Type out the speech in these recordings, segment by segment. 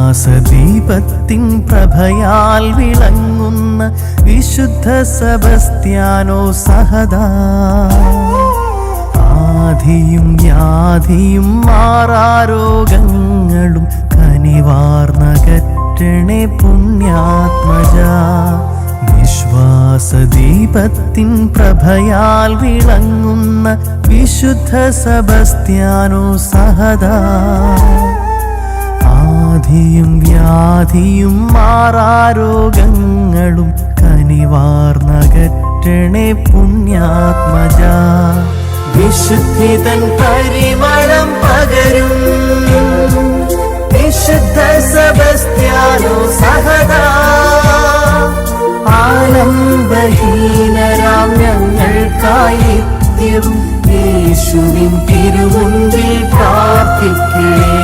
വിശ്വാസദീപത്തിൻ പ്രഭയാൽ വിളങ്ങുന്ന വിശുദ്ധ സെബസ്ത്യാനോ സഹദാ, ആധിയും വ്യാധിയും മാറാരോഗങ്ങളും കനിവാർന്നകറ്റണേ പുണ്യാത്മജ. വിശ്വാസദീപത്തിൻ പ്രഭയാൽ വിളങ്ങുന്ന വിശുദ്ധ സെബസ്ത്യാനോ സഹദാ, ആധിയും വ്യാധിയും മാറാരോഗങ്ങളും കനിവാർന്നകറ്റണേ പുണ്യാത്മജ. വിശുദ്ധിതൻ പരിമളം പകരും വിശുദ്ധ സെബസ്ത്യാനോ സഹദാ, ആലംബഹീനരാം ഞങ്ങൾക്കായി നിത്യവും യേശുവിൻ തിരുമുൻപിൽ പ്രാർത്ഥിക്കണേ.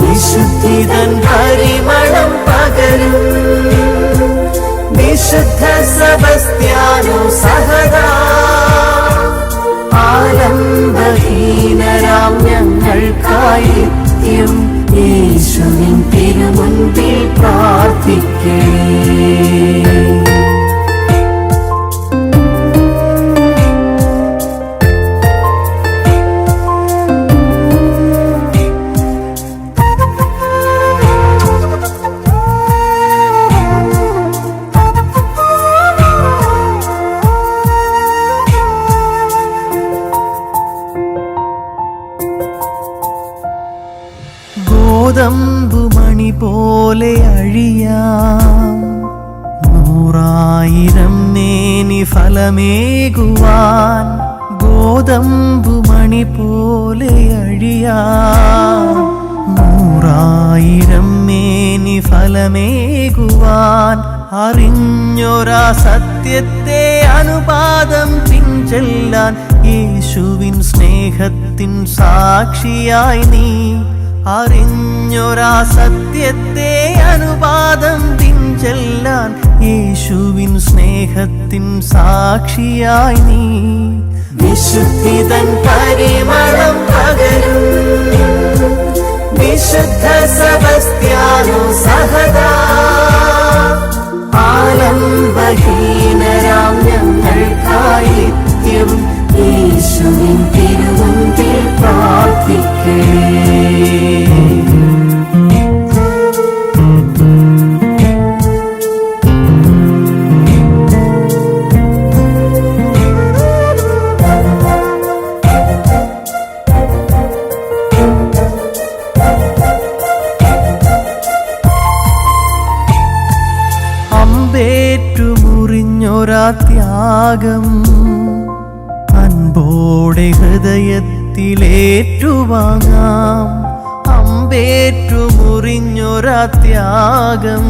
വിശുദ്ധിതൻ പരിമളം പകരും വിശുദ്ധ സെബസ്ത്യാനോ സഹദാ, ആലംബഹീനരാം ഞങ്ങൾക്കായി നിത്യം യേശുവിൻ തിരുമുൻപിൽ പ്രാർത്ഥിക്കണേ. ഗോതമ്പുമണി പോലെ അഴിയാം 100,000 മേനി ഫലമേകുവാൻ. ഗോതമ്പുമണി പോലെ അഴിയാം 100,000 മേനി ഫലമേകുവാൻ. അറിഞ്ഞൊരാ സത്യത്തെ അനുപാദം പിൻചെല്ലാൻ യേശുവിൻ സ്നേഹത്തിൻ സാക്ഷിയായി നീ. അറിഞ്ഞൊരാ സത്യത്തെ അനുപാദം പിൻചെല്ലാൻ യേശുവിൻ സ്നേഹത്തിൻ സാക്ഷിയായി നീ. വിശുദ്ധിതൻ പരിമളം പകരും വിശുദ്ധ സെബസ്ത്യാനോ സഹദാ, ആലംബഹീനരാം ഞങ്ങൾക്കായി നിത്യവും യേശുവിൻ തിരുമുൻപിൽ പ്രാർത്ഥിക്കണേ. അമ്പേറ്റുമുറിഞ്ഞൊരാ ത്യാഗം അൻപോടെ ഹൃദയത്തിലേറ്റുവാങ്ങാം. അമ്പേറ്റുമുറിഞ്ഞൊരാ ത്യാഗം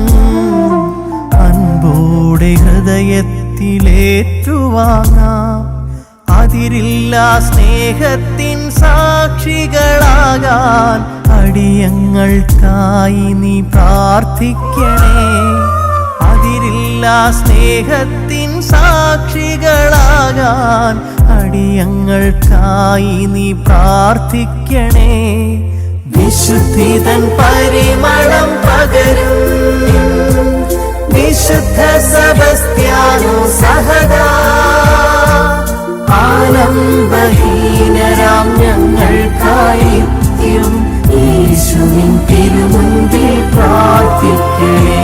അൻപോടെ ഹൃദയത്തിലേറ്റുവാങ്ങാം. അതിരില്ലാ സ്നേഹത്തിൻ സാക്ഷികളാകാൻ അടിയങ്ങൾക്കായി നീ പ്രാർത്ഥിക്കണേ. അതിരില്ലാ സ്നേഹത്തിൻ സാക്ഷികളാകാൻ അടിയങ്ങൾക്കായി നീ പ്രാർത്ഥിക്കണേ. വിശുദ്ധിതൻ പരിമളം പകരും വിശുദ്ധ സെബസ്ത്യാനോ സഹദാ, ആലംബഹീനരാം ഞങ്ങൾക്കായി നിത്യം യേശുവിൻ തിരുമുൻപിൽ പ്രാർത്ഥിക്കണേ.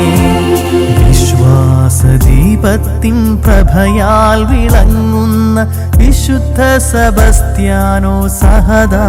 വിശ്വാസദീപത്തിൻ പ്രഭയാൽ വിളങ്ങുന്ന വിശുദ്ധ സെബസ്ത്യാനോ സഹദാ.